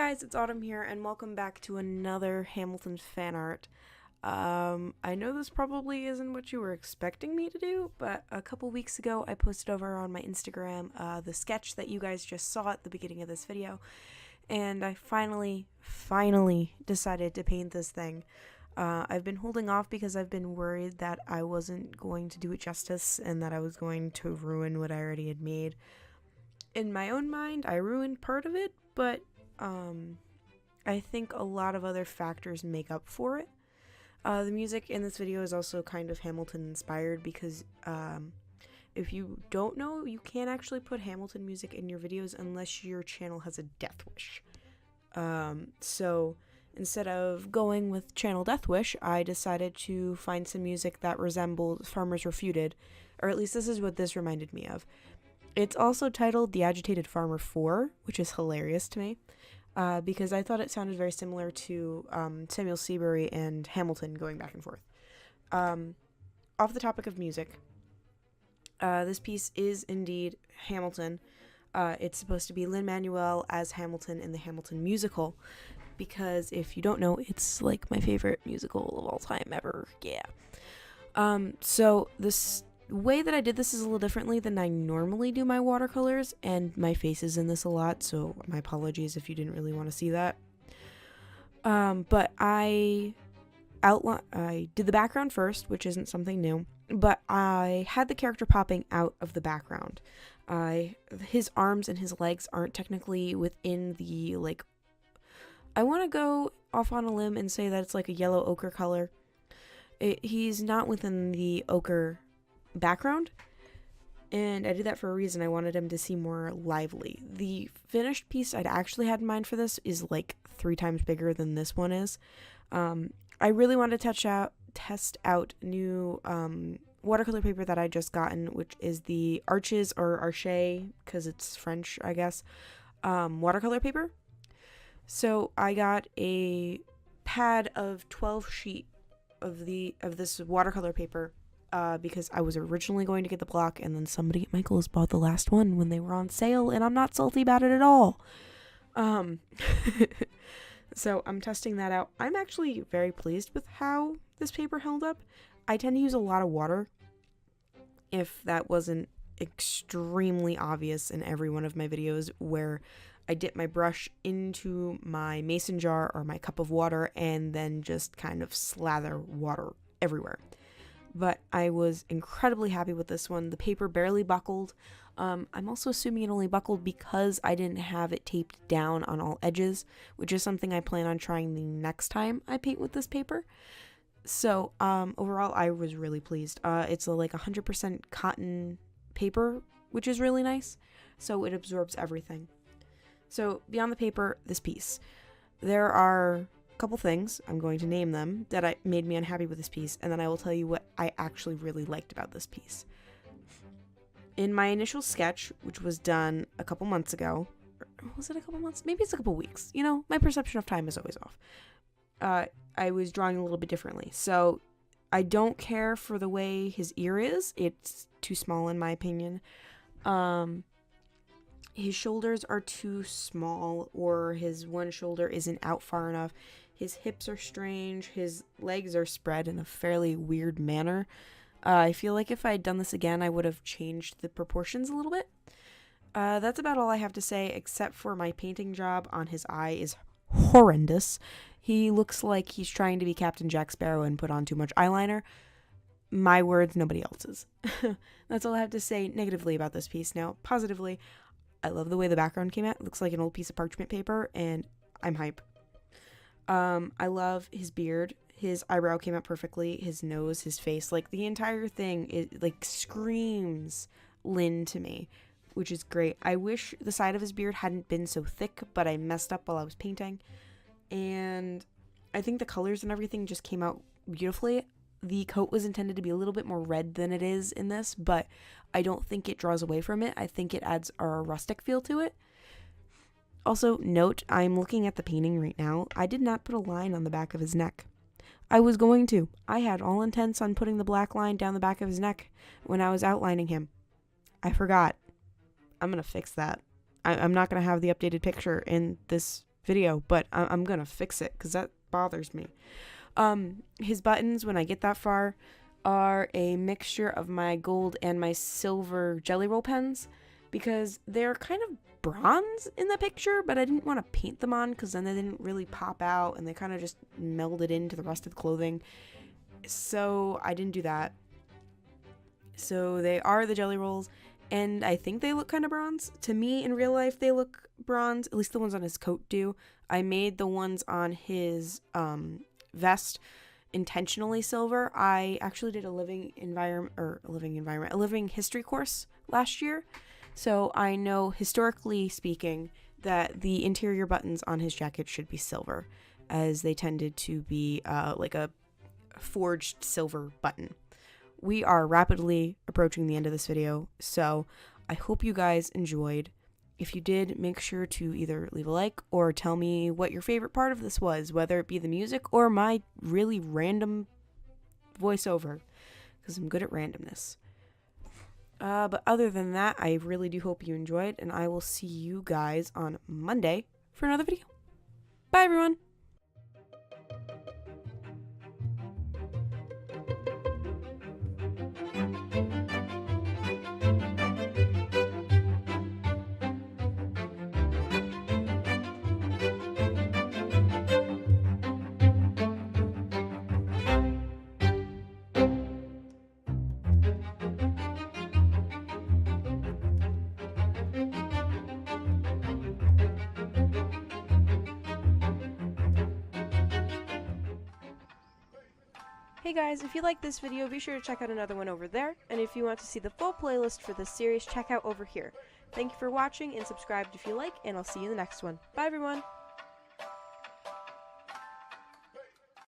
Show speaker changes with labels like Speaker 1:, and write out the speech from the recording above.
Speaker 1: guys, it's Autumn here, and welcome back to another Hamilton fan art. I know this probably isn't what you were expecting me to do, but a couple weeks ago I posted over on my Instagram the sketch that you guys just saw at the beginning of this video, and I finally decided to paint this thing. I've been holding off because I've been worried that I wasn't going to do it justice and that I was going to ruin what I already had made. In my own mind, I ruined part of it, but I think a lot of other factors make up for it. The music in this video is also kind of Hamilton inspired because if you don't know, you can't actually put Hamilton music in your videos unless your channel has a death wish. So instead of going with channel death wish, I decided to find some music that resembled Farmers Refuted, or at least this is what this reminded me of. It's also titled The Agitated Farmer 4, which is hilarious to me, because I thought it sounded very similar to Samuel Seabury and Hamilton going back and forth. Off the topic of music, this piece is indeed Hamilton. It's supposed to be Lin-Manuel as Hamilton in the Hamilton musical, because if you don't know, it's like my favorite musical of all time ever. Yeah. So this way that I did this is a little differently than I normally do my watercolors, and my face is in this a lot, so my apologies if you didn't really want to see that. But I did the background first, which isn't something new, but I had the character popping out of the background. His arms and his legs aren't technically within the, like, I want to go off on a limb and say that it's like a yellow ochre color. He's not within the ochre background, and I did that for a reason. I wanted him to seem more lively. The finished piece I'd actually had in mind for this is like 3 times bigger than this one is. I really wanted to test out new watercolor paper that I just gotten, which is the Arches or Arche, because it's French, I guess, watercolor paper. So I got a pad of 12 sheet of this watercolor paper, because I was originally going to get the block, and then somebody at Michael's bought the last one when they were on sale, and I'm not salty about it at all. So I'm testing that out. I'm actually very pleased with how this paper held up. I tend to use a lot of water, if that wasn't extremely obvious in every one of my videos, where I dip my brush into my mason jar or my cup of water and then just kind of slather water everywhere. But I was incredibly happy with this one. The paper barely buckled. I'm also assuming it only buckled because I didn't have it taped down on all edges, which is something I plan on trying the next time I paint with this paper. So overall, I was really pleased. It's like 100% cotton paper, which is really nice. So it absorbs everything. So beyond the paper, this piece. There are couple things, I'm going to name them, that made me unhappy with this piece, and then I will tell you what I actually really liked about this piece. In my initial sketch, which was done a couple months ago, was it a couple months? Maybe it's a couple weeks. You know, my perception of time is always off. I was drawing a little bit differently. So I don't care for the way his ear is. It's too small in my opinion. His shoulders are too small, or his one shoulder isn't out far enough. His hips are strange. His legs are spread in a fairly weird manner. I feel like if I had done this again, I would have changed the proportions a little bit. That's about all I have to say, except for my painting job on his eye is horrendous. He looks like he's trying to be Captain Jack Sparrow and put on too much eyeliner. My words, nobody else's. That's all I have to say negatively about this piece. Now, positively, I love the way the background came out. It looks like an old piece of parchment paper, and I'm hype. I love his beard. His eyebrow came out perfectly. His nose, his face, like the entire thing, it like screams Lin to me, which is great. I wish the side of his beard hadn't been so thick, but I messed up while I was painting. And I think the colors and everything just came out beautifully. The coat was intended to be a little bit more red than it is in this, but I don't think it draws away from it. I think it adds a rustic feel to it. Also, note, I'm looking at the painting right now. I did not put a line on the back of his neck. I was going to. I had all intents on putting the black line down the back of his neck when I was outlining him. I forgot. I'm going to fix that. I'm not going to have the updated picture in this video, but I'm gonna fix it because that bothers me. His buttons, when I get that far, are a mixture of my gold and my silver Jelly Roll pens, because they're kind of bronze in the picture, but I didn't want to paint them on because then they didn't really pop out and they kind of just melded into the rest of the clothing. So I didn't do that. So they are the Jelly Rolls, and I think they look kind of bronze. To me, in real life, they look bronze. At least the ones on his coat do. I made the ones on his vest intentionally silver. I actually did a living history course last year. So I know, historically speaking, that the interior buttons on his jacket should be silver, as they tended to be like a forged silver button. We are rapidly approaching the end of this video, so I hope you guys enjoyed. If you did, make sure to either leave a like or tell me what your favorite part of this was, whether it be the music or my really random voiceover, because I'm good at randomness. But other than that, I really do hope you enjoyed, and I will see you guys on Monday for another video. Bye, everyone! Hey guys, if you like this video, be sure to check out another one over there, and if you want to see the full playlist for this series, check out over here. Thank you for watching, and subscribe if you like, and I'll see you in the next one. Bye everyone!